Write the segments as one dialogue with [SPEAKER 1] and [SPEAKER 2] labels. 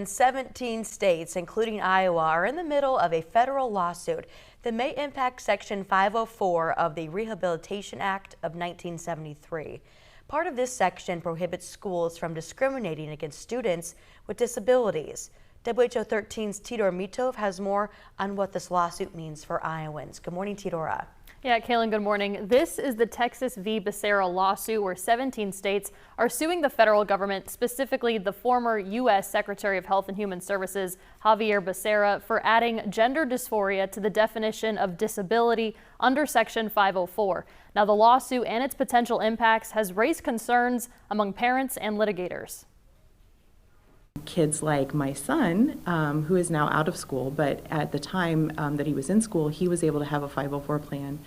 [SPEAKER 1] 17 states, including Iowa, are in the middle of a federal lawsuit that may impact Section 504 of the Rehabilitation Act of 1973. Part of this section prohibits schools from discriminating against students with disabilities. WHO 13's Tidor Mitov has more on what this lawsuit means for Iowans. Good morning, Tidora.
[SPEAKER 2] Yeah, Kaylin, good morning. This is the Texas v. Becerra lawsuit where 17 states are suing the federal government, specifically the former U.S. Secretary of Health and Human Services, Xavier Becerra, for adding gender dysphoria to the definition of disability under Section 504. Now, the lawsuit and its potential impacts has raised concerns among parents and litigators.
[SPEAKER 3] Kids like my son, who is now out of school, but at the time that he was in school, he was able to have a 504 plan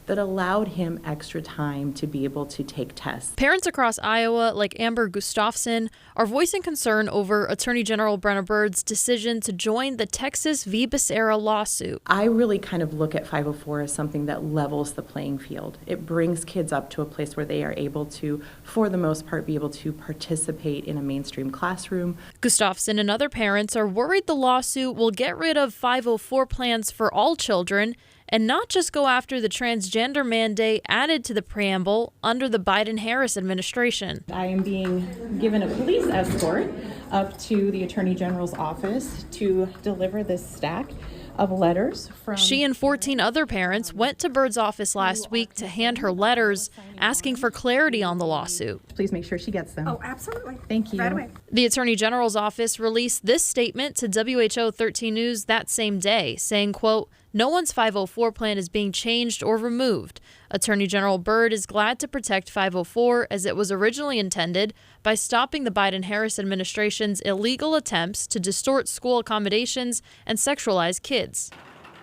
[SPEAKER 3] that allowed him extra time to be able to take tests.
[SPEAKER 2] Parents across Iowa, like Amber Gustafson, are voicing concern over Attorney General Brenna Bird's decision to join the Texas v. Becerra lawsuit.
[SPEAKER 3] I really kind of look at 504 as something that levels the playing field. It brings kids up to a place where they are able to, for the most part, be able to participate in a mainstream classroom.
[SPEAKER 2] Gustafson and other parents are worried the lawsuit will get rid of 504 plans for all children and not just go after the transgender mandate added to the preamble under the Biden-Harris administration.
[SPEAKER 4] I am being given a police escort up to the Attorney General's office to deliver this stack of letters from...
[SPEAKER 2] She and 14 other parents went to Bird's office last week to hand her letters asking for clarity on the lawsuit.
[SPEAKER 4] Please make sure she gets them.
[SPEAKER 5] Oh, absolutely.
[SPEAKER 4] Thank you.
[SPEAKER 5] Right away.
[SPEAKER 2] The Attorney General's office released this statement to WHO 13 News that same day, saying, quote, "No one's 504 plan is being changed or removed. Attorney General Byrd is glad to protect 504 as it was originally intended by stopping the Biden-Harris administration's illegal attempts to distort school accommodations and sexualize kids."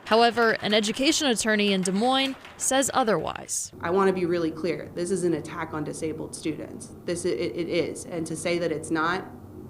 [SPEAKER 2] However, an education attorney in Des Moines says otherwise.
[SPEAKER 6] I want to be really clear. This is an attack on disabled students. It is. And to say that it's not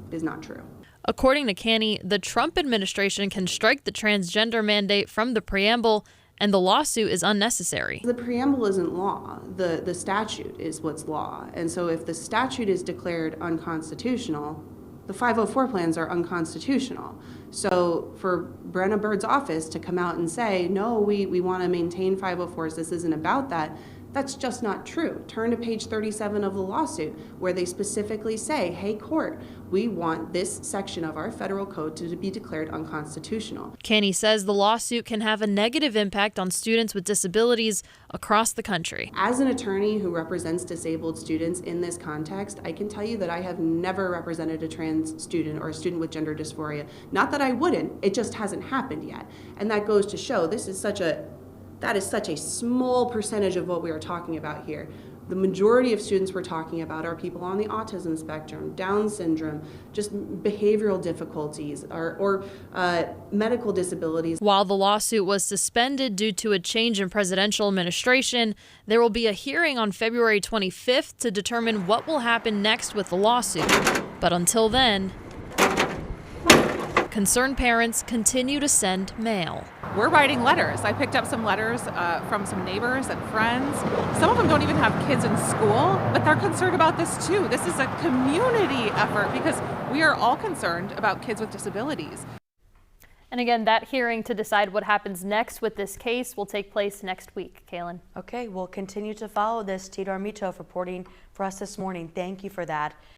[SPEAKER 6] is not true.
[SPEAKER 2] According to Canny, the Trump administration can strike the transgender mandate from the preamble, and the lawsuit is unnecessary.
[SPEAKER 6] The preamble isn't law. The statute is what's law. And so if the statute is declared unconstitutional, the 504 plans are unconstitutional. So for Brenna Bird's office to come out and say, no, we want to maintain 504s, this isn't about that, that's just not true. Turn to page 37 of the lawsuit where they specifically say, hey, court, we want this section of our federal code to be declared unconstitutional.
[SPEAKER 2] Canny says the lawsuit can have a negative impact on students with disabilities across the country.
[SPEAKER 6] As an attorney who represents disabled students in this context, I can tell you that I have never represented a trans student or a student with gender dysphoria. Not that I wouldn't, it just hasn't happened yet. And that goes to show that is such a small percentage of what we are talking about here. The majority of students we're talking about are people on the autism spectrum, Down syndrome, just behavioral difficulties, or medical disabilities.
[SPEAKER 2] While the lawsuit was suspended due to a change in presidential administration, there will be a hearing on February 25th to determine what will happen next with the lawsuit. But until then, concerned parents continue to send mail.
[SPEAKER 7] We're writing letters. I picked up some letters from some neighbors and friends. Some of them don't even have kids in school, but they're concerned about this too. This is a community effort because we are all concerned about kids with disabilities.
[SPEAKER 2] And again, that hearing to decide what happens next with this case will take place next week. Kaylin.
[SPEAKER 1] Okay, we'll continue to follow this. Tidor Mitov reporting for us this morning. Thank you for that.